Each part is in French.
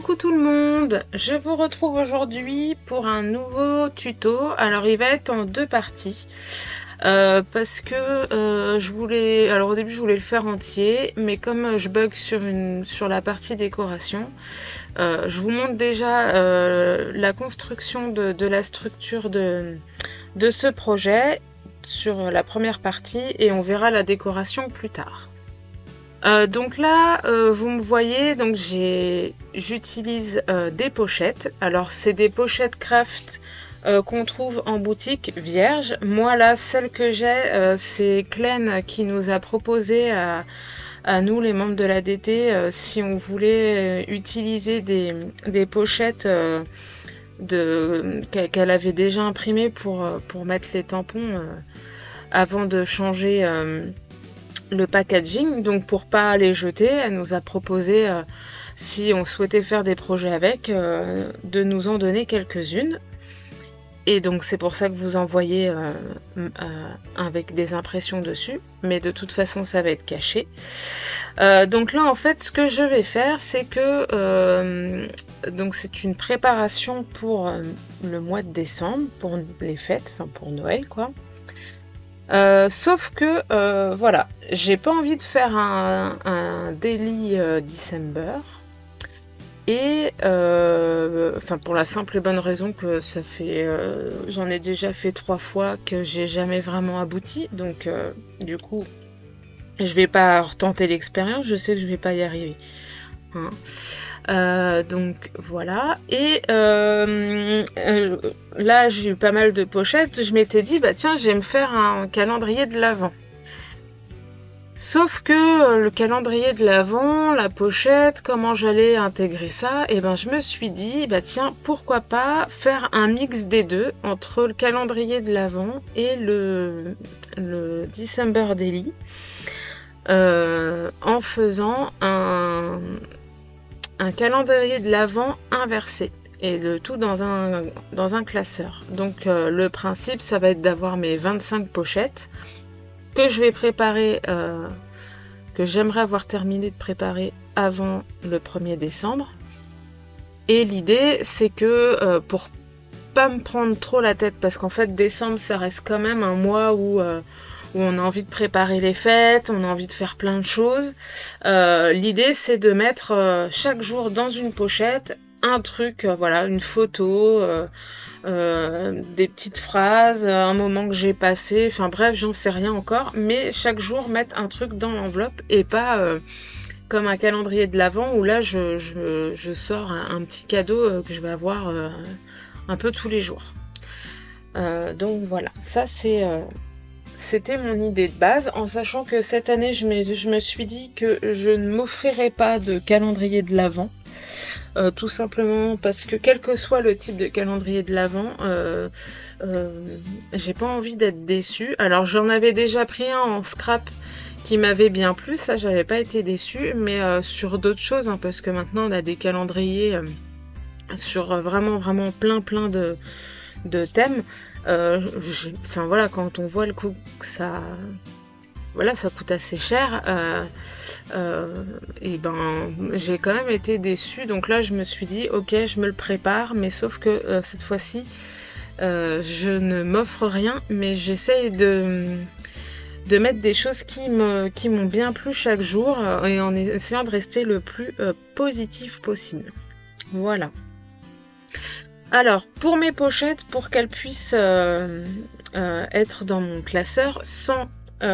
Coucou tout le monde, je vous retrouve aujourd'hui pour un nouveau tuto. Alors il va être en deux parties parce que alors au début je voulais le faire entier, mais comme je bug sur la partie décoration, je vous montre déjà la construction de la structure de ce projet sur la première partie et on verra la décoration plus tard. Donc là, vous me voyez, donc j'utilise des pochettes. Alors c'est des pochettes craft qu'on trouve en boutique vierge. Moi là, celle que j'ai, c'est Klein qui nous a proposé à nous, les membres de la DT, si on voulait utiliser des pochettes qu'elle avait déjà imprimées pour mettre les tampons avant de changer le packaging. Donc pour pas les jeter, elle nous a proposé, si on souhaitait faire des projets avec, de nous en donner quelques-unes. Et donc c'est pour ça que vous envoyez avec des impressions dessus, mais de toute façon ça va être caché. Donc là en fait ce que je vais faire, c'est que donc c'est une préparation pour le mois de décembre, pour les fêtes, enfin pour Noël quoi. Sauf que voilà, j'ai pas envie de faire un daily December et enfin pour la simple et bonne raison que ça fait j'en ai déjà fait 3 fois que j'ai jamais vraiment abouti, donc du coup je vais pas retenter l'expérience, je sais que je vais pas y arriver. Hein. Donc voilà, et là j'ai eu pas mal de pochettes, je m'étais dit bah tiens je vais me faire un calendrier de l'Avent. Sauf que le calendrier de l'Avent, la pochette, comment j'allais intégrer ça, et ben je me suis dit bah tiens pourquoi pas faire un mix des deux entre le calendrier de l'Avent et le December Daily, en faisant un calendrier de l'Avent inversé et le tout dans un classeur. Donc le principe ça va être d'avoir mes 25 pochettes que je vais préparer, que j'aimerais avoir terminé de préparer avant le 1er décembre. Et l'idée c'est que pour pas me prendre trop la tête, parce qu'en fait décembre ça reste quand même un mois où on a envie de préparer les fêtes, on a envie de faire plein de choses. L'idée c'est de mettre chaque jour dans une pochette un truc, voilà, une photo, des petites phrases, un moment que j'ai passé, enfin bref, j'en sais rien encore, mais chaque jour mettre un truc dans l'enveloppe et pas comme un calendrier de l'Avent où là je sors un petit cadeau que je vais avoir un peu tous les jours. Donc voilà, ça c'était mon idée de base, en sachant que cette année, je me suis dit que je ne m'offrirais pas de calendrier de l'Avent. Tout simplement parce que quel que soit le type de calendrier de l'Avent, j'ai pas envie d'être déçue. Alors j'en avais déjà pris un en scrap qui m'avait bien plu, ça j'avais pas été déçue, mais sur d'autres choses, hein, parce que maintenant on a des calendriers sur vraiment plein de thèmes. Enfin voilà, quand on voit le coût que ça coûte assez cher, et ben j'ai quand même été déçue. Donc là je me suis dit ok, je me le prépare, mais sauf que cette fois-ci je ne m'offre rien, mais j'essaye de mettre des choses qui m'ont bien plu chaque jour, et en essayant de rester le plus positif possible. Voilà. Alors, pour mes pochettes, pour qu'elles puissent être dans mon classeur sans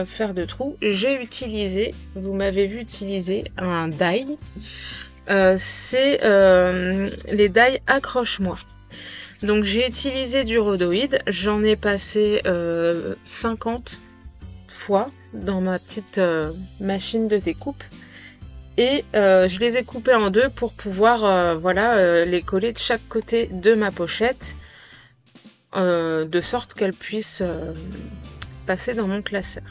faire de trous, j'ai utilisé, vous m'avez vu utiliser un die. C'est les die accroche-moi. Donc j'ai utilisé du rhodoïde, j'en ai passé 50 fois dans ma petite machine de découpe. Et je les ai coupés en deux pour pouvoir les coller de chaque côté de ma pochette, de sorte qu'elles puissent passer dans mon classeur.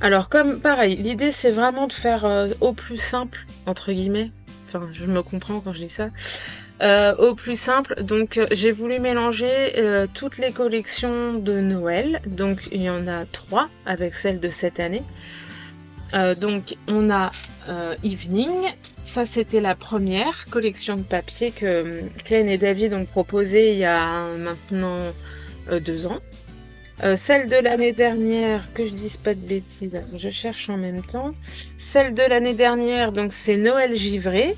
Alors comme pareil, l'idée c'est vraiment de faire au plus simple, entre guillemets, enfin je me comprends quand je dis ça, au plus simple. Donc j'ai voulu mélanger toutes les collections de Noël, donc il y en a 3 avec celle de cette année. Donc on a Evening, ça c'était la première collection de papier que Klein et David ont proposé il y a maintenant 2 ans. Celle de l'année dernière, que je dise pas de bêtises, je cherche en même temps. Celle de l'année dernière, donc c'est Noël givré.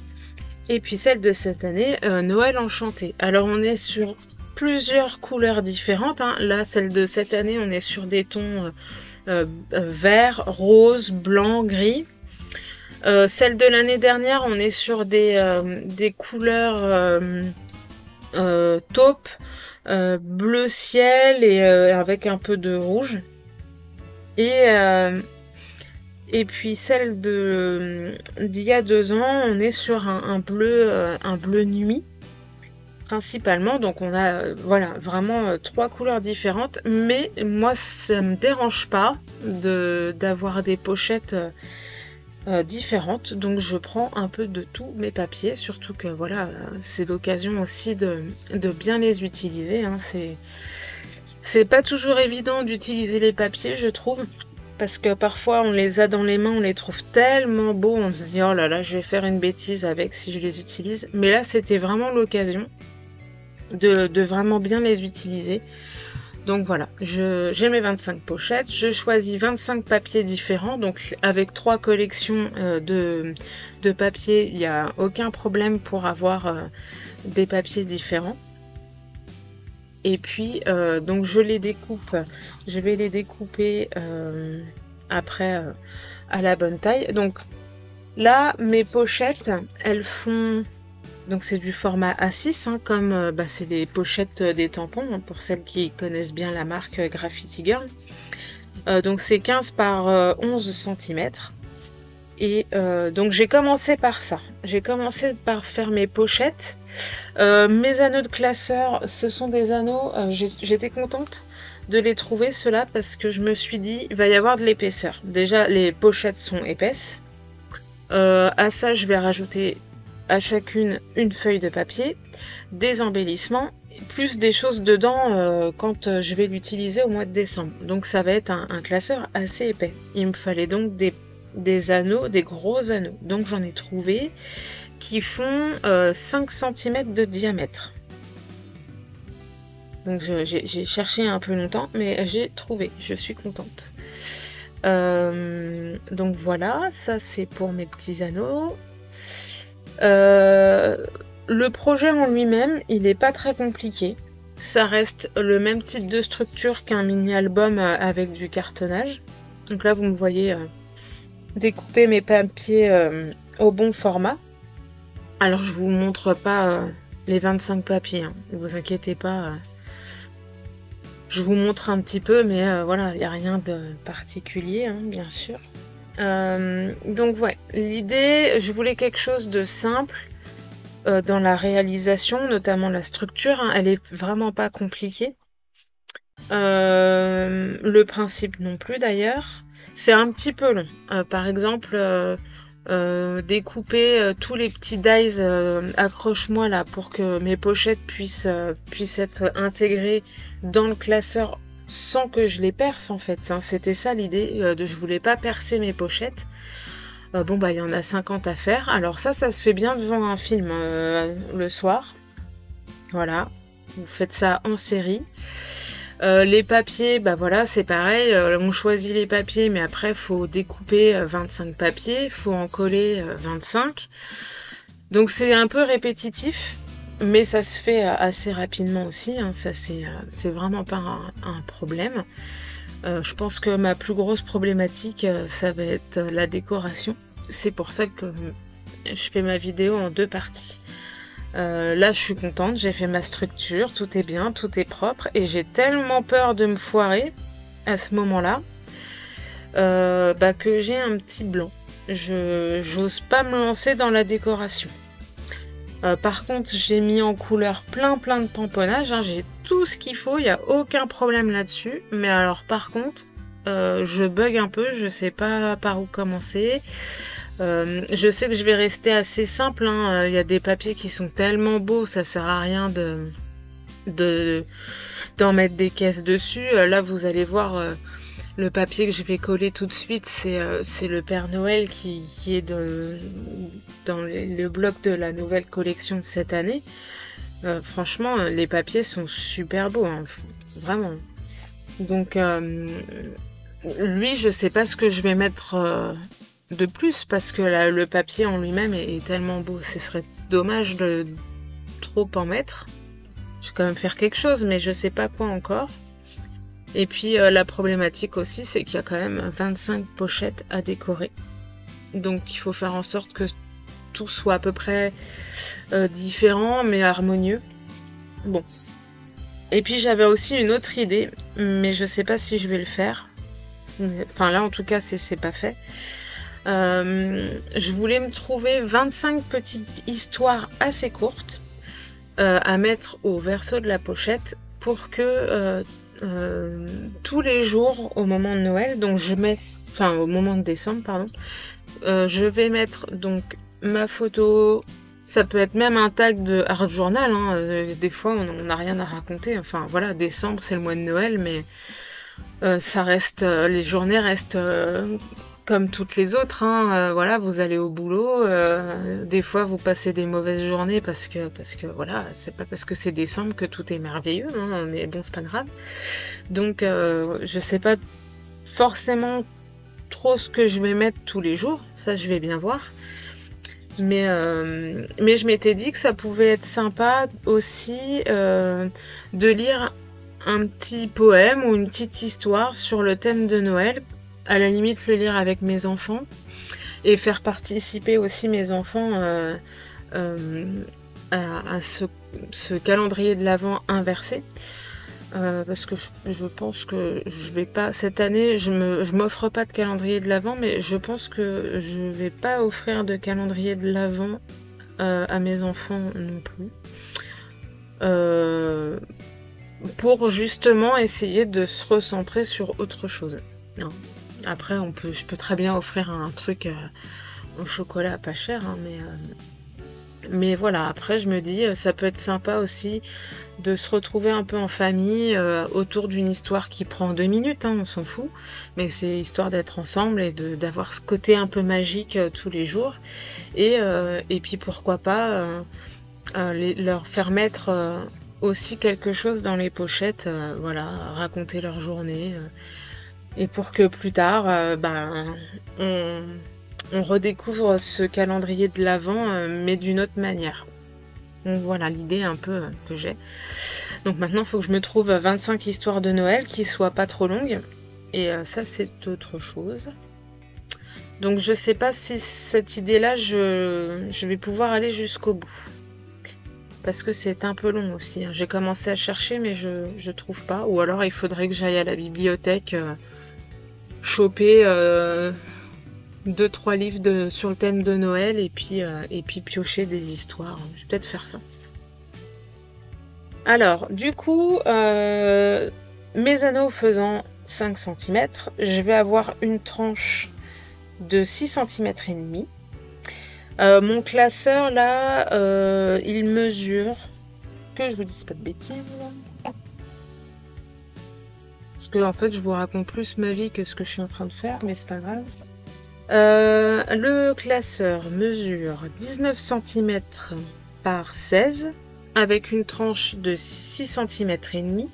Et puis celle de cette année, Noël enchanté. Alors on est sur plusieurs couleurs différentes, hein. Là, celle de cette année, on est sur des tons vert, rose, blanc, gris. Celle de l'année dernière, on est sur des couleurs taupe, bleu ciel et avec un peu de rouge. Et puis celle d'il y a 2 ans, on est sur un bleu nuit principalement. Donc on a voilà vraiment 3 couleurs différentes. Mais moi ça me dérange pas d'avoir des pochettes différentes, donc je prends un peu de tous mes papiers, surtout que voilà, c'est l'occasion aussi de bien les utiliser, hein. C'est pas toujours évident d'utiliser les papiers, je trouve, parce que parfois on les a dans les mains, on les trouve tellement beaux, on se dit oh là là, je vais faire une bêtise avec si je les utilise, mais là c'était vraiment l'occasion de vraiment bien les utiliser. Donc voilà, j'ai mes 25 pochettes, je choisis 25 papiers différents, donc avec 3 collections de papiers, il n'y a aucun problème pour avoir des papiers différents. Et puis, donc je les découpe, je vais les découper après à la bonne taille. Donc là, mes pochettes, elles font... Donc c'est du format A6, hein, comme c'est les pochettes des tampons, hein, pour celles qui connaissent bien la marque Graffiti Girl. Donc c'est 15 par 11 cm. Et donc j'ai commencé par ça. J'ai commencé par faire mes pochettes. Mes anneaux de classeur, ce sont des anneaux, j'étais contente de les trouver ceux-là parce que je me suis dit, il va y avoir de l'épaisseur. Déjà les pochettes sont épaisses. À ça je vais rajouter à chacune une feuille de papier, des embellissements, plus des choses dedans quand je vais l'utiliser au mois de décembre. Donc ça va être un classeur assez épais. Il me fallait donc des anneaux, des gros anneaux. Donc j'en ai trouvé qui font 5 cm de diamètre. Donc j'ai cherché un peu longtemps, mais j'ai trouvé, je suis contente. Donc voilà, ça c'est pour mes petits anneaux. Le projet en lui-même, il n'est pas très compliqué. Ça reste le même type de structure qu'un mini-album avec du cartonnage. Donc là, vous me voyez découper mes papiers au bon format. Alors, je vous montre pas les 25 papiers, hein. Ne vous inquiétez pas. Je vous montre un petit peu, mais voilà, il n'y a rien de particulier, hein, bien sûr. Donc ouais, l'idée, je voulais quelque chose de simple dans la réalisation, notamment la structure, hein, elle est vraiment pas compliquée. Le principe non plus d'ailleurs, c'est un petit peu long. Par exemple, découper tous les petits dies accroche-moi là pour que mes pochettes puissent être intégrées dans le classeur sans que je les perce en fait, hein. C'était ça l'idée, je voulais pas percer mes pochettes. Bon bah il y en a 50 à faire, alors ça se fait bien devant un film le soir. Voilà, vous faites ça en série. Les papiers, bah voilà, c'est pareil, on choisit les papiers, mais après faut découper 25 papiers, faut en coller 25. Donc c'est un peu répétitif. Mais ça se fait assez rapidement aussi, hein. Ça c'est vraiment pas un problème. Je pense que ma plus grosse problématique, ça va être la décoration. C'est pour ça que je fais ma vidéo en 2 parties. Là je suis contente, j'ai fait ma structure, tout est bien, tout est propre, et j'ai tellement peur de me foirer à ce moment-là que j'ai un petit blanc. J'ose pas me lancer dans la décoration. Par contre, j'ai mis en couleur plein de tamponnages, hein. J'ai tout ce qu'il faut, il n'y a aucun problème là-dessus. Mais alors par contre, je bug un peu, je sais pas par où commencer. Je sais que je vais rester assez simple, hein. Y a des papiers qui sont tellement beaux, ça sert à rien d'en mettre des caisses dessus. Là, vous allez voir, Le papier que je vais coller tout de suite, c'est le Père Noël qui est dans le bloc de la nouvelle collection de cette année. Franchement, les papiers sont super beaux, hein, vraiment. Donc, lui, je sais pas ce que je vais mettre de plus, parce que le papier en lui-même est tellement beau. Ce serait dommage de trop en mettre. Je vais quand même faire quelque chose, mais je sais pas quoi encore. Et puis la problématique aussi, c'est qu'il y a quand même 25 pochettes à décorer. Donc il faut faire en sorte que tout soit à peu près différent, mais harmonieux. Bon. Et puis j'avais aussi une autre idée, mais je sais pas si je vais le faire. Enfin là en tout cas c'est pas fait. Je voulais me trouver 25 petites histoires assez courtes à mettre au verso de la pochette pour que tous les jours au moment de Noël, donc au moment de décembre, pardon, je vais mettre donc ma photo. Ça peut être même un tag de Art Journal, hein. Des fois on n'a rien à raconter. Enfin voilà, décembre c'est le mois de Noël, mais ça reste, les journées restent comme toutes les autres, hein. Voilà, vous allez au boulot, des fois vous passez des mauvaises journées parce que voilà, c'est pas parce que c'est décembre que tout est merveilleux, hein, mais bon, c'est pas grave. Donc je sais pas forcément trop ce que je vais mettre tous les jours, ça je vais bien voir. Mais je m'étais dit que ça pouvait être sympa aussi de lire un petit poème ou une petite histoire sur le thème de Noël. À la limite, le lire avec mes enfants et faire participer aussi mes enfants à ce calendrier de l'Avent inversé. Parce que je pense que je vais pas cette année, je m'offre pas de calendrier de l'Avent, mais je pense que je vais pas offrir de calendrier de l'Avent à mes enfants non plus. Pour justement essayer de se recentrer sur autre chose. Non. Après, je peux très bien offrir un truc au chocolat pas cher, hein, mais voilà. Après, je me dis, ça peut être sympa aussi de se retrouver un peu en famille autour d'une histoire qui prend 2 minutes, hein, on s'en fout, mais c'est histoire d'être ensemble et d'avoir ce côté un peu magique tous les jours. Et puis pourquoi pas leur faire mettre aussi quelque chose dans les pochettes, voilà, raconter leur journée. Et pour que plus tard, on redécouvre ce calendrier de l'Avent, mais d'une autre manière. Donc voilà l'idée un peu que j'ai. Donc maintenant, il faut que je me trouve 25 histoires de Noël qui soient pas trop longues. Et ça, c'est autre chose. Donc je sais pas si cette idée-là, je vais pouvoir aller jusqu'au bout. Parce que c'est un peu long aussi. J'ai commencé à chercher, mais je trouve pas. Ou alors, il faudrait que j'aille à la bibliothèque choper 2-3 livres sur le thème de Noël et puis piocher des histoires. Je vais peut-être faire ça. Alors, du coup, mes anneaux faisant 5 cm, je vais avoir une tranche de 6 cm et demi. Mon classeur là, il mesure, que je vous dise pas de bêtises, parce que en fait je vous raconte plus ma vie que ce que je suis en train de faire, mais c'est pas grave. Le classeur mesure 19 cm par 16 avec une tranche de 6 cm et demi.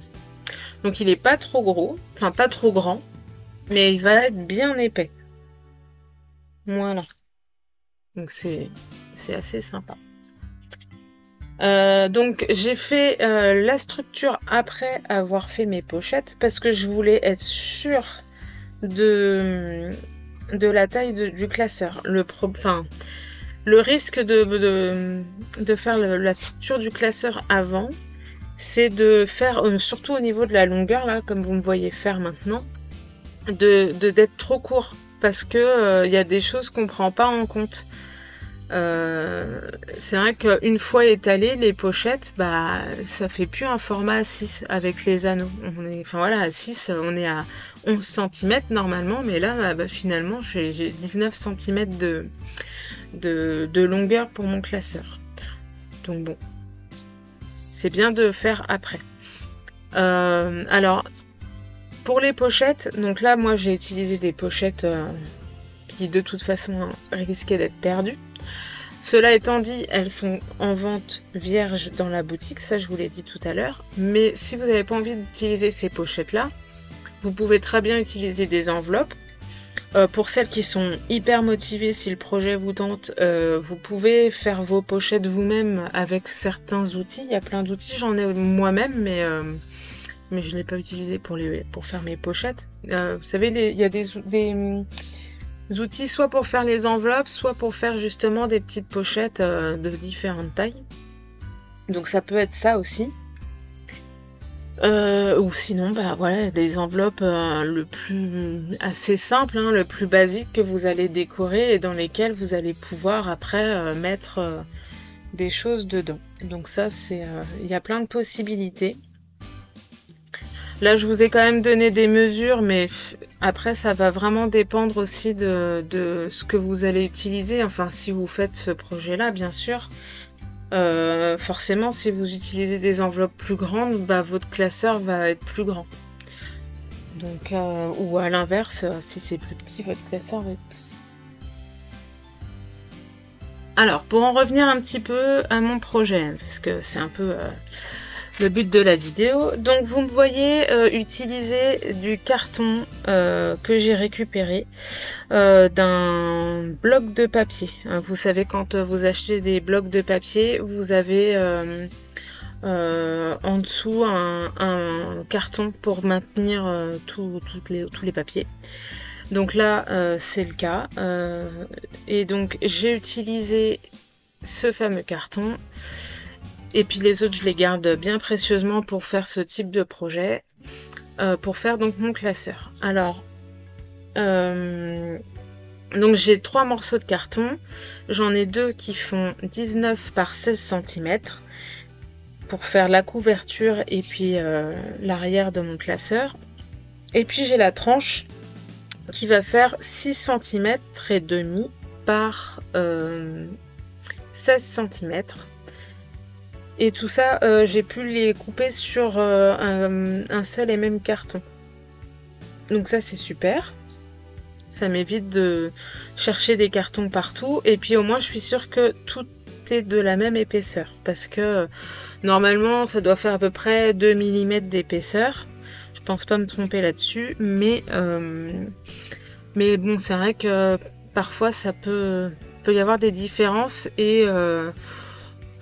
Donc il est pas trop gros, enfin pas trop grand, mais il va être bien épais. Voilà. Donc c'est assez sympa. Donc j'ai fait la structure après avoir fait mes pochettes parce que je voulais être sûre de la taille du classeur. Le risque de faire la structure du classeur avant, c'est de faire, surtout au niveau de la longueur, là, comme vous me voyez faire maintenant, d'être trop court. Parce que y a des choses qu'on prend pas en compte. C'est vrai qu'une fois étalées, les pochettes, ça fait plus un format A6 avec les anneaux. À 6, on est à 11 cm normalement, mais là, finalement, j'ai 19 cm de longueur pour mon classeur. Donc bon, c'est bien de faire après. Alors, Pour les pochettes, donc là moi j'ai utilisé des pochettes qui de toute façon risquaient d'être perdues. Cela étant dit, elles sont en vente vierge dans la boutique, ça je vous l'ai dit tout à l'heure. Mais si vous n'avez pas envie d'utiliser ces pochettes-là, vous pouvez très bien utiliser des enveloppes. Pour celles qui sont hyper motivées, si le projet vous tente, vous pouvez faire vos pochettes vous-même avec certains outils. Il y a plein d'outils, j'en ai moi-même, mais je ne l'ai pas utilisé pour faire mes pochettes. Vous savez, il y a des outils soit pour faire les enveloppes, soit pour faire justement des petites pochettes de différentes tailles. Donc ça peut être ça aussi. Ou sinon, bah voilà, des enveloppes le plus assez simple, hein, le plus basique que vous allez décorer et dans lesquelles vous allez pouvoir après mettre des choses dedans. Donc ça, c'est, il y a plein de possibilités. Là, je vous ai quand même donné des mesures, mais après, ça va vraiment dépendre aussi de ce que vous allez utiliser. Enfin, si vous faites ce projet-là, bien sûr. Forcément, si vous utilisez des enveloppes plus grandes, bah, votre classeur va être plus grand. Donc, ou à l'inverse, si c'est plus petit, votre classeur va être plus petit. Alors, pour en revenir un petit peu à mon projet, parce que c'est un peu le but de la vidéo. Donc, vous me voyez utiliser du carton que j'ai récupéré d'un bloc de papier. Vous savez, quand vous achetez des blocs de papier, vous avez en dessous un carton pour maintenir tous les papiers. Donc là, c'est le cas. Et donc, j'ai utilisé ce fameux carton. Et puis les autres, je les garde bien précieusement pour faire ce type de projet, pour faire donc mon classeur. Alors, donc j'ai 3 morceaux de carton. J'en ai 2 qui font 19 par 16 cm pour faire la couverture et puis l'arrière de mon classeur. Et puis j'ai la tranche qui va faire 6 cm et demi par 16 cm. Et tout ça, j'ai pu les couper sur un seul et même carton. Donc ça, c'est super. Ça m'évite de chercher des cartons partout. Et puis au moins, je suis sûre que tout est de la même épaisseur. Parce que normalement, ça doit faire à peu près 2 mm d'épaisseur. Je pense pas me tromper là-dessus. Mais bon, c'est vrai que parfois, ça peut y avoir des différences. Et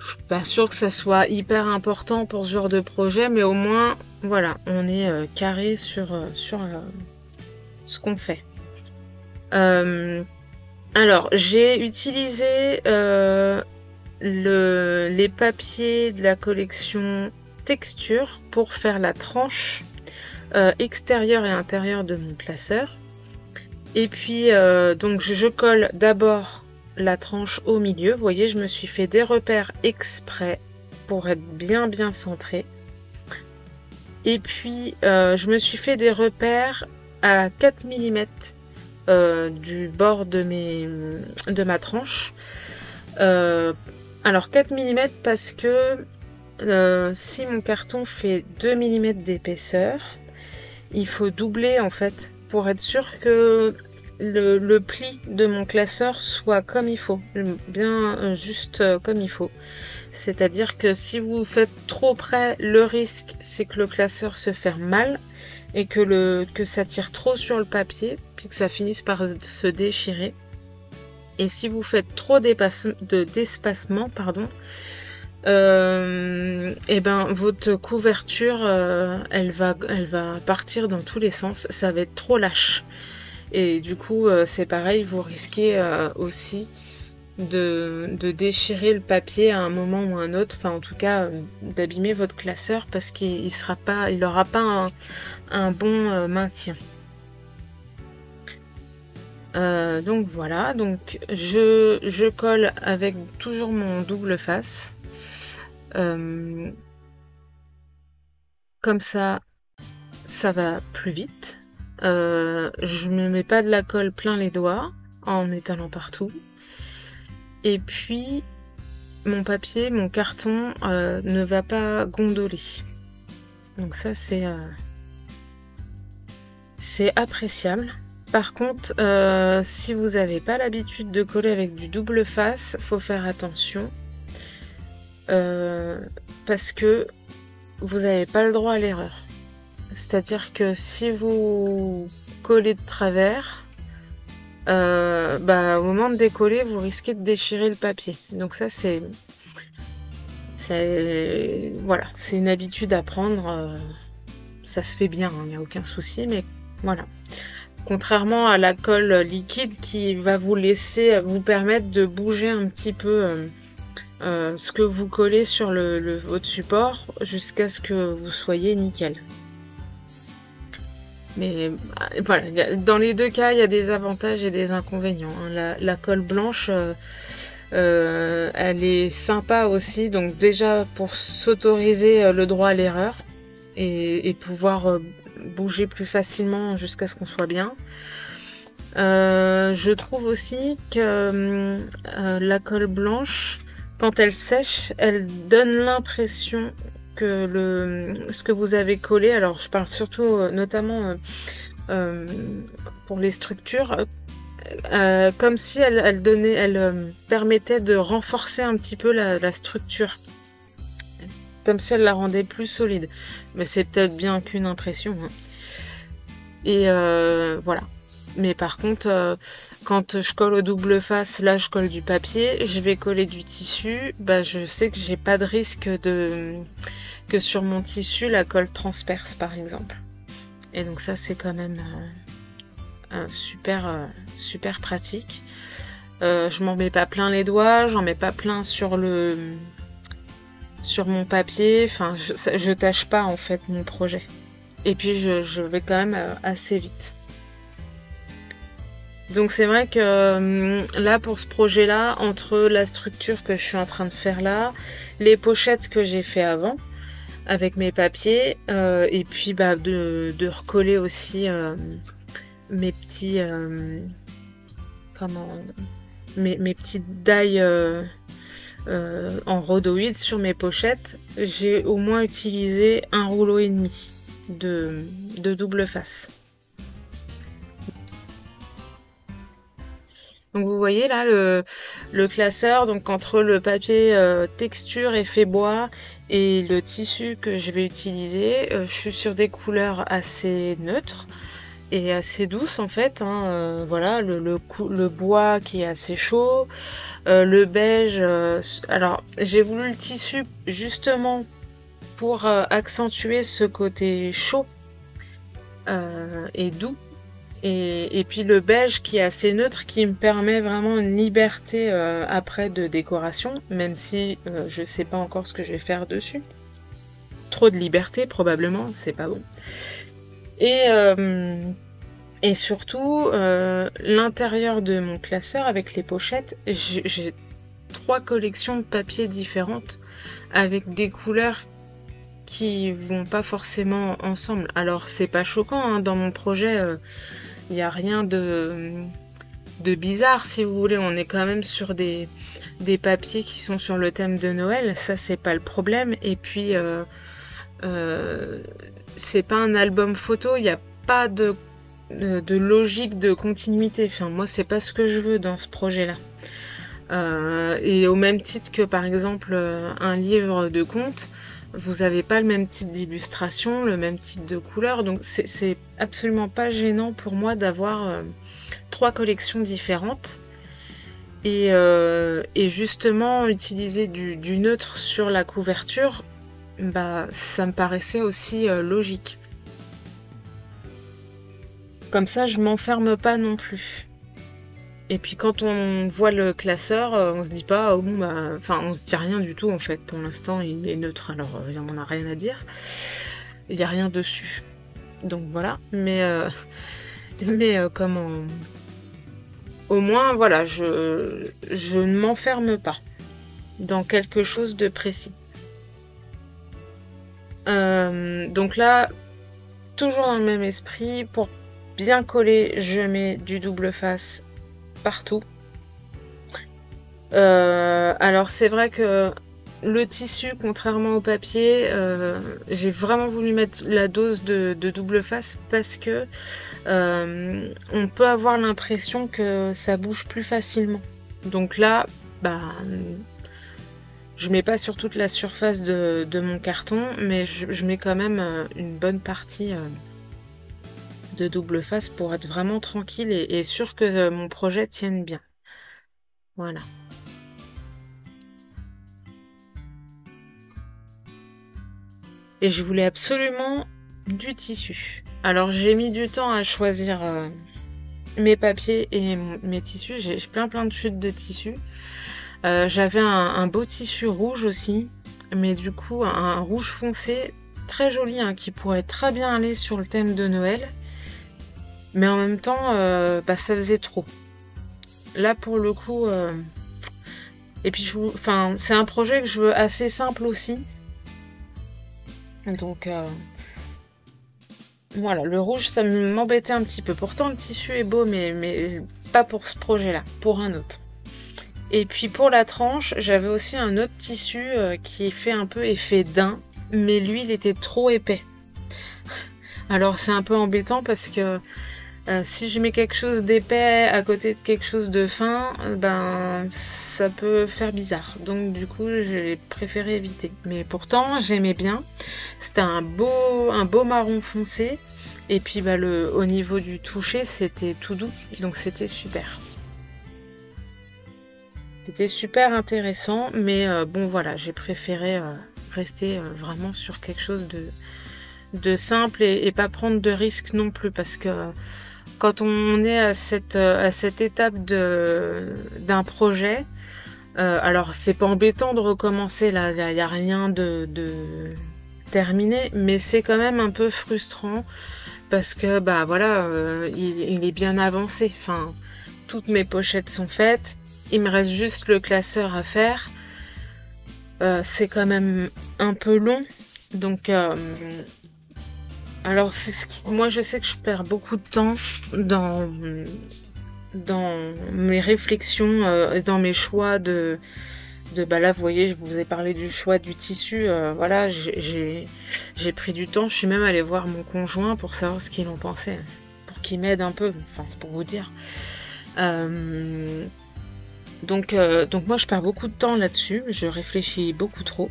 je suis pas sûre que ça soit hyper important pour ce genre de projet, mais au moins, voilà, on est carré sur ce qu'on fait. Alors, j'ai utilisé les papiers de la collection Texture pour faire la tranche extérieure et intérieure de mon classeur. Et puis, donc, je colle d'abord la tranche au milieu. Vous voyez, je me suis fait des repères exprès pour être bien centré. Et puis je me suis fait des repères à 4 mm du bord de ma tranche. Alors 4 mm parce que si mon carton fait 2 mm d'épaisseur, il faut doubler en fait pour être sûr que le pli de mon classeur soit comme il faut, bien juste comme il faut. C'est-à-dire que si vous faites trop près, le risque c'est que le classeur se ferme mal et que ça tire trop sur le papier, puis que ça finisse par se déchirer. Et si vous faites trop d'espacement, et ben votre couverture elle va partir dans tous les sens, ça va être trop lâche. Et du coup, c'est pareil, vous risquez aussi de déchirer le papier à un moment ou à un autre, enfin en tout cas d'abîmer votre classeur parce qu'il n'aura pas un bon maintien. Donc voilà, donc je colle avec toujours mon double face. Comme ça va plus vite. Je me mets pas de la colle plein les doigts en étalant partout. Et puis mon carton ne va pas gondoler. Donc ça c'est c'est appréciable. Par contre, si vous n'avez pas l'habitude de coller avec du double face, faut faire attention. Parce que vous n'avez pas le droit à l'erreur. C'est-à-dire que si vous collez de travers, au moment de décoller, vous risquez de déchirer le papier. Donc ça, voilà, c'est une habitude à prendre. Ça se fait bien, il n'y a aucun souci, mais voilà. Contrairement à la colle liquide qui va vous permettre de bouger un petit peu ce que vous collez sur votre support jusqu'à ce que vous soyez nickel. Mais voilà, dans les deux cas, il y a des avantages et des inconvénients. La colle blanche, elle est sympa aussi, donc déjà pour s'autoriser le droit à l'erreur et pouvoir bouger plus facilement jusqu'à ce qu'on soit bien. Je trouve aussi que la colle blanche, quand elle sèche, elle donne l'impression que ce que vous avez collé, alors je parle surtout notamment pour les structures, comme si elle permettait de renforcer un petit peu la structure, comme si elle la rendait plus solide. Mais c'est peut-être bien qu'une impression, hein. Et voilà. Mais par contre, quand je colle au double face, là je colle du papier, je vais coller du tissu, je sais que j'ai pas de risque que sur mon tissu la colle transperce par exemple. Et donc ça c'est quand même super pratique. Je m'en mets pas plein les doigts, j'en mets pas plein sur mon papier, enfin je tâche pas en fait mon projet. Et puis je vais quand même assez vite. Donc c'est vrai que là pour ce projet là, entre la structure que je suis en train de faire là, les pochettes que j'ai fait avant avec mes papiers, et puis de recoller aussi mes petits mes petites dailles en rhodoïde sur mes pochettes, j'ai au moins utilisé un rouleau et demi de double face. Donc vous voyez là le classeur, donc entre le papier texture effet bois et le tissu que je vais utiliser, je suis sur des couleurs assez neutres et assez douces en fait, hein. Voilà, le bois qui est assez chaud, le beige. Alors j'ai voulu le tissu justement pour accentuer ce côté chaud et doux. Et puis le beige qui est assez neutre, qui me permet vraiment une liberté après de décoration, même si je sais pas encore ce que je vais faire dessus. Trop de liberté probablement, c'est pas bon. Et surtout, l'intérieur de mon classeur avec les pochettes, j'ai 3 collections de papier différentes avec des couleurs qui vont pas forcément ensemble. Alors c'est pas choquant, hein, dans mon projet il n'y a rien de bizarre si vous voulez, on est quand même sur des papiers qui sont sur le thème de Noël, ça c'est pas le problème. Et puis c'est pas un album photo, il n'y a pas de logique de continuité, enfin moi c'est pas ce que je veux dans ce projet là. Et au même titre que par exemple un livre de contes, vous n'avez pas le même type d'illustration, le même type de couleur, donc c'est absolument pas gênant pour moi d'avoir 3 collections différentes et justement utiliser du neutre sur la couverture, ça me paraissait aussi logique. Comme ça je m'enferme pas non plus. Et puis quand on voit le classeur, on se dit pas, on se dit rien du tout en fait. Pour l'instant, il est neutre, alors on n'a rien à dire. Il n'y a rien dessus. Donc voilà. Mais au moins, voilà, je ne m'enferme pas dans quelque chose de précis. Donc là, toujours dans le même esprit, pour bien coller, je mets du double face partout. Alors c'est vrai que le tissu, contrairement au papier, j'ai vraiment voulu mettre la dose de double face parce que on peut avoir l'impression que ça bouge plus facilement. Donc là, bah, je mets pas sur toute la surface de mon carton, mais je mets quand même une bonne partie de double face pour être vraiment tranquille et sûr que mon projet tienne bien. Voilà. Et je voulais absolument du tissu. Alors j'ai mis du temps à choisir mes papiers et mes tissus. J'ai plein de chutes de tissus. J'avais un beau tissu rouge aussi, mais du coup un rouge foncé très joli hein, qui pourrait très bien aller sur le thème de Noël. Mais en même temps, bah, ça faisait trop. Là pour le coup, et puis c'est un projet que je veux assez simple aussi. Donc voilà, le rouge ça m'embêtait un petit peu. Pourtant le tissu est beau, mais pas pour ce projet-là, pour un autre. Et puis pour la tranche, j'avais aussi un autre tissu qui fait un peu effet daim, mais lui il était trop épais. Alors c'est un peu embêtant parce que si je mets quelque chose d'épais à côté de quelque chose de fin, ben ça peut faire bizarre. Donc du coup, j'ai préféré éviter. Mais pourtant, j'aimais bien. C'était un beau marron foncé. Et puis bah, au niveau du toucher, c'était tout doux. Donc c'était super. C'était super intéressant. Mais bon voilà, j'ai préféré rester vraiment sur quelque chose de simple et pas prendre de risques non plus. Parce que quand on est à cette étape d'un projet, alors c'est pas embêtant de recommencer là, il n'y a rien de terminé, mais c'est quand même un peu frustrant parce que bah voilà, il est bien avancé. Enfin, toutes mes pochettes sont faites, il me reste juste le classeur à faire. C'est quand même un peu long, donc alors moi je sais que je perds beaucoup de temps dans mes réflexions, dans mes choix bah là vous voyez je vous ai parlé du choix du tissu, voilà j'ai pris du temps, je suis même allée voir mon conjoint pour savoir ce qu'il en pensait, pour qu'il m'aide un peu, enfin c'est pour vous dire. Donc moi je perds beaucoup de temps là-dessus, je réfléchis beaucoup trop.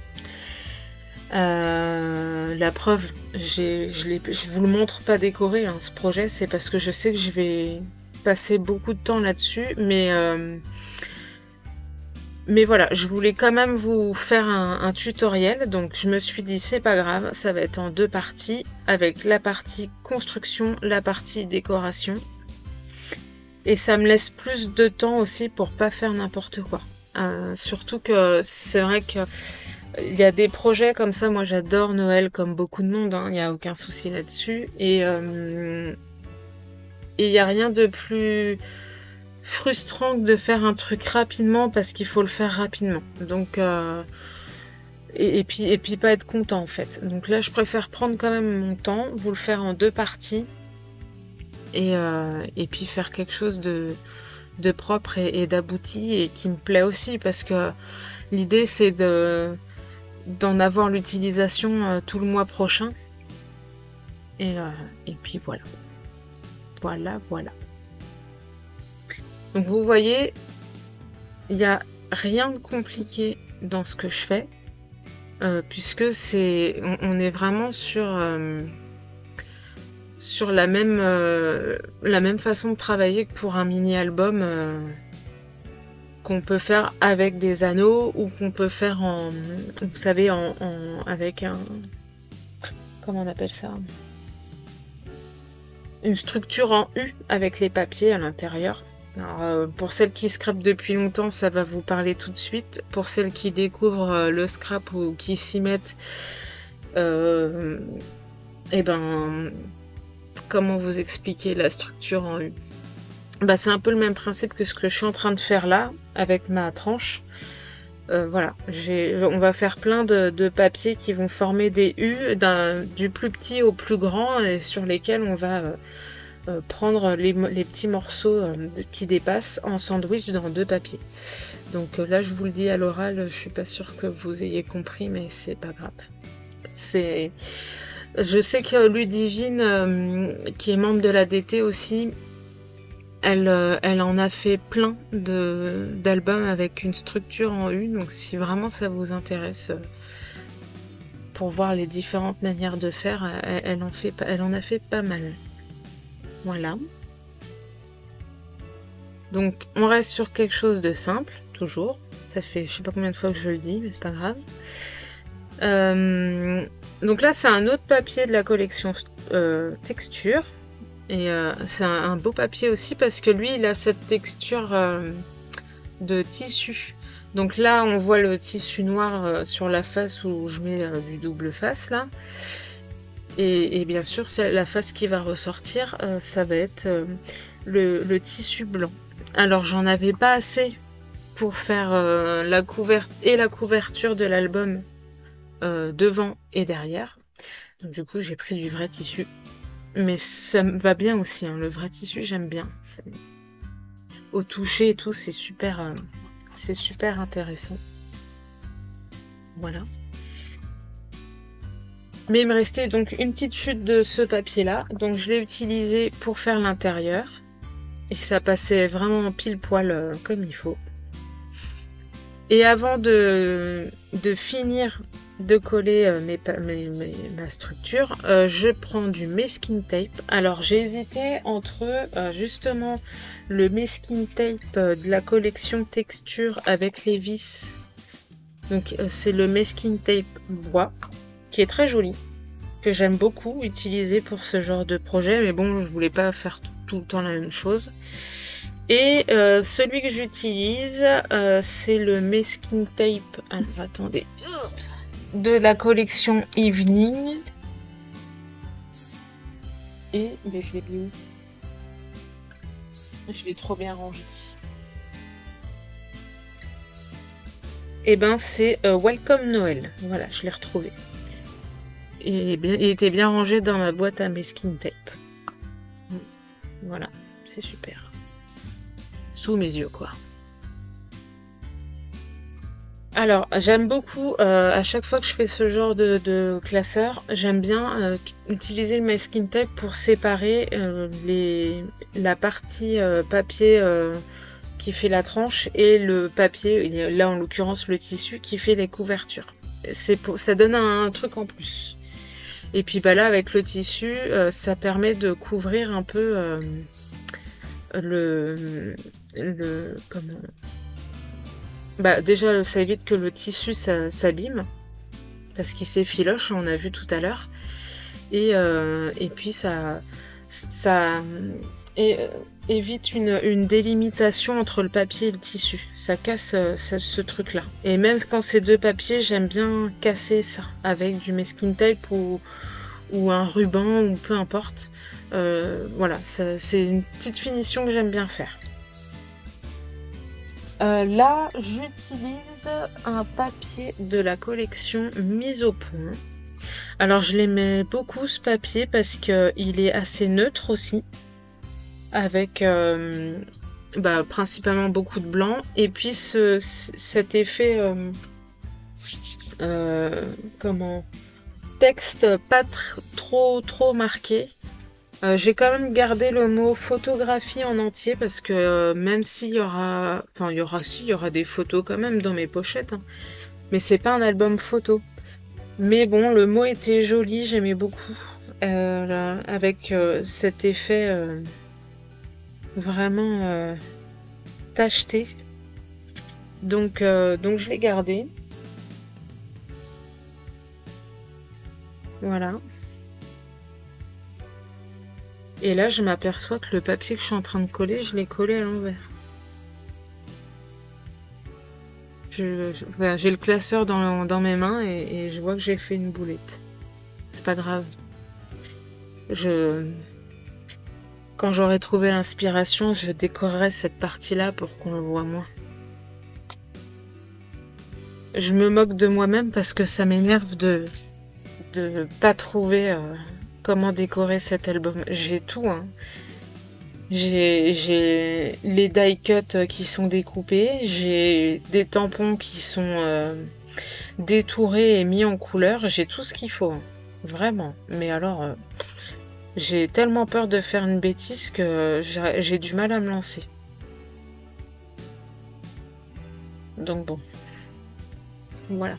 La preuve, je vous le montre pas décoré hein, ce projet, c'est parce que je sais que je vais passer beaucoup de temps là-dessus, mais voilà, je voulais quand même vous faire un tutoriel, donc je me suis dit c'est pas grave, ça va être en 2 parties, avec la partie construction, la partie décoration, et ça me laisse plus de temps aussi pour pas faire n'importe quoi. Surtout que c'est vrai que il y a des projets comme ça, moi j'adore Noël comme beaucoup de monde, il n'y a aucun souci là-dessus. Et il n'y a rien de plus frustrant que de faire un truc rapidement parce qu'il faut le faire rapidement. Donc, et puis pas être content en fait. Donc là je préfère prendre quand même mon temps, vous le faire en 2 parties et puis faire quelque chose de propre et d'abouti et qui me plaît aussi parce que l'idée c'est d'en avoir l'utilisation tout le mois prochain et puis voilà. Donc vous voyez, il n'y a rien de compliqué dans ce que je fais puisque on est vraiment sur la même façon de travailler que pour un mini-album qu'on peut faire avec des anneaux ou qu'on peut faire vous savez, avec un... Comment on appelle ça? Une structure en U avec les papiers à l'intérieur. Alors, pour celles qui scrapent depuis longtemps, ça va vous parler tout de suite. Pour celles qui découvrent le scrap ou qui s'y mettent, et ben... Comment vous expliquer la structure en U? Bah, c'est un peu le même principe que ce que je suis en train de faire là avec ma tranche. Voilà, on va faire plein de papiers qui vont former des U du plus petit au plus grand et sur lesquels on va prendre les petits morceaux qui dépassent en sandwich dans 2 papiers. Donc là, je vous le dis à l'oral, je suis pas sûre que vous ayez compris, mais c'est pas grave. Je sais que Ludivine, qui est membre de la DT aussi, elle en a fait plein d'albums avec une structure en U. Donc si vraiment ça vous intéresse pour voir les différentes manières de faire, elle en a fait pas mal. Voilà. Donc on reste sur quelque chose de simple, toujours. Ça fait je sais pas combien de fois que je le dis, mais c'est pas grave. Donc là c'est un autre papier de la collection texture. Et c'est un beau papier aussi parce que lui il a cette texture de tissu. Donc là on voit le tissu noir sur la face où je mets du double face là. Et bien sûr c'est la face qui va ressortir, ça va être le tissu blanc. Alors j'en avais pas assez pour faire la couverture de l'album devant et derrière. Donc du coup j'ai pris du vrai tissu. Mais ça me va bien aussi, hein. Le vrai tissu j'aime bien. Au toucher et tout c'est super intéressant. Voilà. Mais il me restait donc une petite chute de ce papier là. Donc je l'ai utilisé pour faire l'intérieur. Et ça passait vraiment pile poil comme il faut. Et avant de finir de coller ma structure, je prends du masking tape. Alors j'ai hésité entre justement le masking tape de la collection texture avec les vis. Donc c'est le masking tape bois qui est très joli, que j'aime beaucoup utiliser pour ce genre de projet, mais bon je voulais pas faire tout le temps la même chose. Et celui que j'utilise, c'est le masking tape. Alors attendez, de la collection Evening. Et mais je l'ai mis où? Je l'ai trop bien rangé. Et ben c'est Welcome Noël. Voilà, je l'ai retrouvé. Et il était bien rangé dans ma boîte à masking tape. Voilà, c'est super. Sous mes yeux quoi. Alors j'aime beaucoup à chaque fois que je fais ce genre de classeur, j'aime bien utiliser le masking tape pour séparer la partie papier qui fait la tranche et le papier, là en l'occurrence le tissu qui fait les couvertures. Ça donne un truc en plus. Et puis bah là avec le tissu ça permet de couvrir un peu comment, bah déjà ça évite que le tissu s'abîme parce qu'il s'effiloche, on a vu tout à l'heure, et puis ça évite une délimitation entre le papier et le tissu, ça casse ce truc là. Et même quand c'est 2 papiers, j'aime bien casser ça avec du masking tape ou un ruban ou peu importe. Voilà, c'est une petite finition que j'aime bien faire. Là, j'utilise un papier de la collection Mise au point. Alors, je l'aimais beaucoup ce papier parce qu'il est assez neutre aussi, avec principalement beaucoup de blanc. Et puis cet effet, texte pas trop marqué. J'ai quand même gardé le mot photographie en entier parce que même s'il y aura des photos quand même dans mes pochettes, hein, mais c'est pas un album photo. Mais bon, le mot était joli, j'aimais beaucoup, là, avec cet effet vraiment tacheté. Donc je l'ai gardé. Voilà. Et là, je m'aperçois que le papier que je suis en train de coller, je l'ai collé à l'envers. J'ai le classeur dans mes mains et je vois que j'ai fait une boulette. C'est pas grave. Quand j'aurai trouvé l'inspiration, je décorerai cette partie-là pour qu'on le voit moins. Je me moque de moi-même parce que ça m'énerve de pas trouver comment décorer cet album. J'ai tout, hein. J'ai les die cuts qui sont découpés, j'ai des tampons qui sont détourés et mis en couleur, j'ai tout ce qu'il faut, hein. Vraiment. Mais alors, j'ai tellement peur de faire une bêtise que j'ai du mal à me lancer. Donc bon, voilà.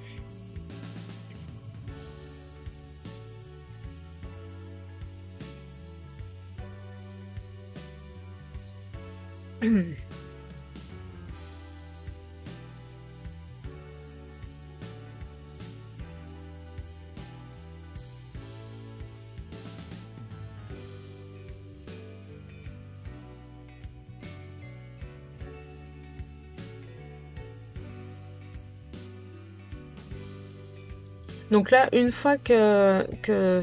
Donc là, une fois que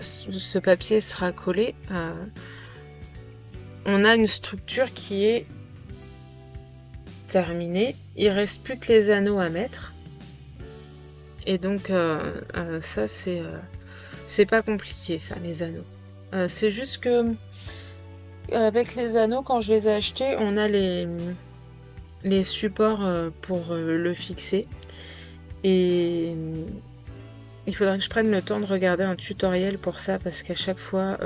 ce papier sera collé, on a une structure qui est terminée. Il reste plus que les anneaux à mettre. Et donc ça c'est pas compliqué ça, les anneaux. C'est juste que avec les anneaux, quand je les ai achetés, on a les supports pour le fixer. Et il faudrait que je prenne le temps de regarder un tutoriel pour ça parce qu'à chaque fois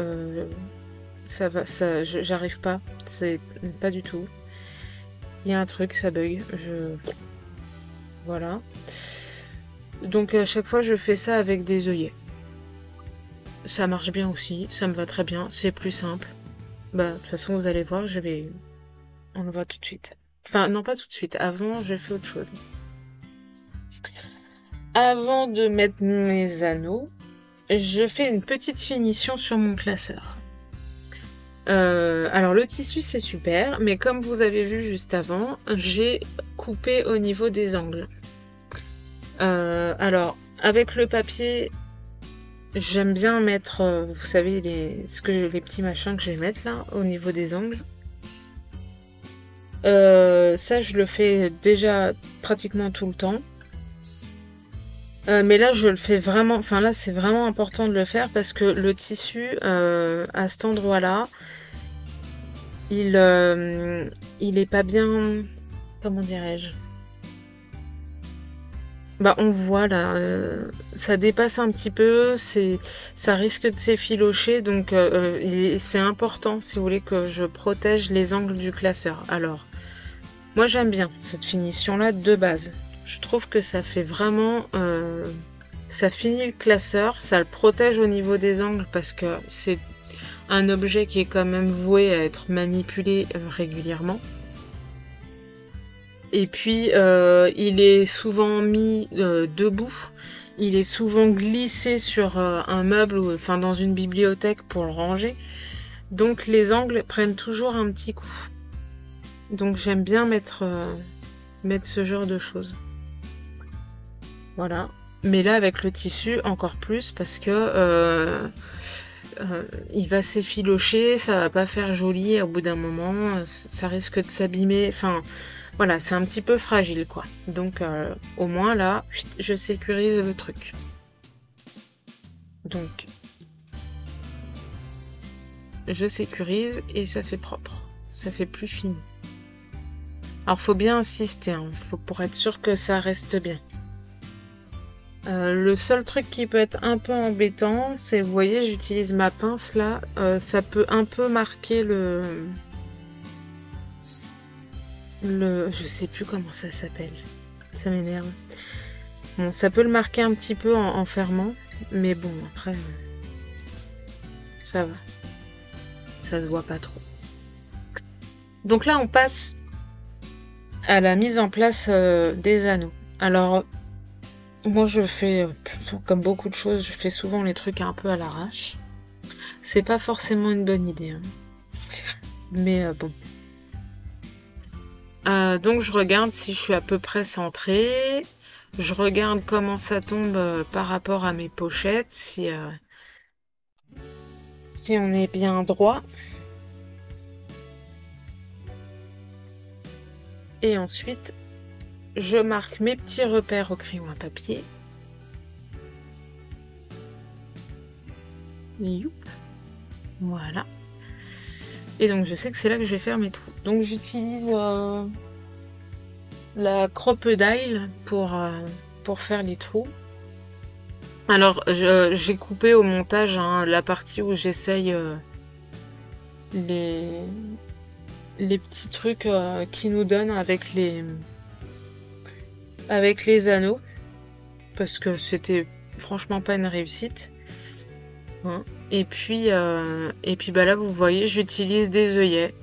j'arrive pas, c'est pas du tout. Il y a un truc, ça bug. Voilà. Donc à chaque fois je fais ça avec des œillets. Ça marche bien aussi, ça me va très bien, c'est plus simple. Bah de toute façon vous allez voir, on le voit tout de suite. Enfin non pas tout de suite, avant je fais autre chose. Avant de mettre mes anneaux, je fais une petite finition sur mon classeur. Alors le tissu c'est super, mais comme vous avez vu juste avant, j'ai coupé au niveau des angles. Alors avec le papier, j'aime bien mettre, vous savez, les petits machins que je vais mettre là au niveau des angles. Ça je le fais déjà pratiquement tout le temps. Mais là je le fais vraiment, enfin là c'est vraiment important de le faire parce que le tissu à cet endroit-là, il est pas bien, comment dirais-je? Bah on voit là, ça dépasse un petit peu, ça risque de s'effilocher, donc c'est important si vous voulez que je protège les angles du classeur. Alors, moi j'aime bien cette finition-là de base. Je trouve que ça fait vraiment, ça finit le classeur, ça le protège au niveau des angles parce que c'est un objet qui est quand même voué à être manipulé régulièrement. Et puis il est souvent mis debout, il est souvent glissé sur un meuble ou enfin dans une bibliothèque pour le ranger. Donc les angles prennent toujours un petit coup. Donc j'aime bien mettre ce genre de choses. Voilà. Mais là avec le tissu encore plus parce que il va s'effilocher, ça va pas faire joli au bout d'un moment, ça risque de s'abîmer. Enfin voilà, c'est un petit peu fragile quoi. Donc au moins là, je sécurise le truc. Donc je sécurise et ça fait propre. Ça fait plus fini. Alors faut bien insister, hein, pour être sûr que ça reste bien. Le seul truc qui peut être un peu embêtant, c'est, vous voyez, j'utilise ma pince là, ça peut un peu marquer je sais plus comment ça s'appelle, ça m'énerve. Bon, ça peut le marquer un petit peu en fermant, mais bon, après, ça va, ça se voit pas trop. Donc là, on passe à la mise en place des anneaux. Alors, moi, je fais, comme beaucoup de choses, je fais souvent les trucs un peu à l'arrache. C'est pas forcément une bonne idée, hein. Mais bon. Donc je regarde si je suis à peu près centrée. Je regarde comment ça tombe par rapport à mes pochettes, si on est bien droit. Et ensuite, je marque mes petits repères au crayon à papier. Youp. Voilà. Et donc je sais que c'est là que je vais faire mes trous. Donc j'utilise la crocodile pour faire les trous. Alors j'ai coupé au montage hein, la partie où j'essaye les petits trucs qui nous donnent avec les anneaux. Parce que c'était franchement pas une réussite. Hein. Et puis bah là vous voyez j'utilise des œillets.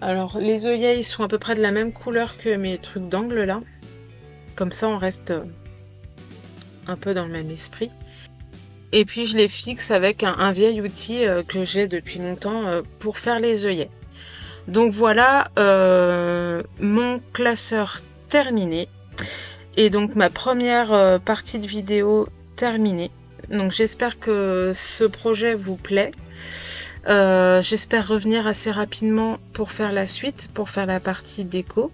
Alors les œillets ils sont à peu près de la même couleur que mes trucs d'angle là. Comme ça on reste un peu dans le même esprit. Et puis je les fixe avec un vieil outil que j'ai depuis longtemps pour faire les œillets. Donc voilà mon classeur terminé. Et donc ma première partie de vidéo terminée. Donc j'espère que ce projet vous plaît. J'espère revenir assez rapidement pour faire la suite, pour faire la partie déco.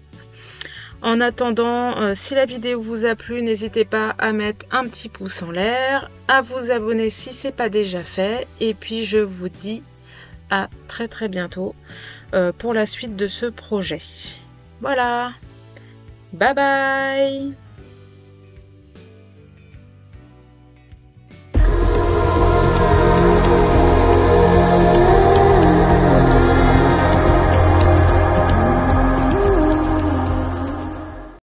En attendant, si la vidéo vous a plu, n'hésitez pas à mettre un petit pouce en l'air, à vous abonner si ce n'est pas déjà fait. Et puis je vous dis à très très bientôt pour la suite de ce projet. Voilà, bye bye.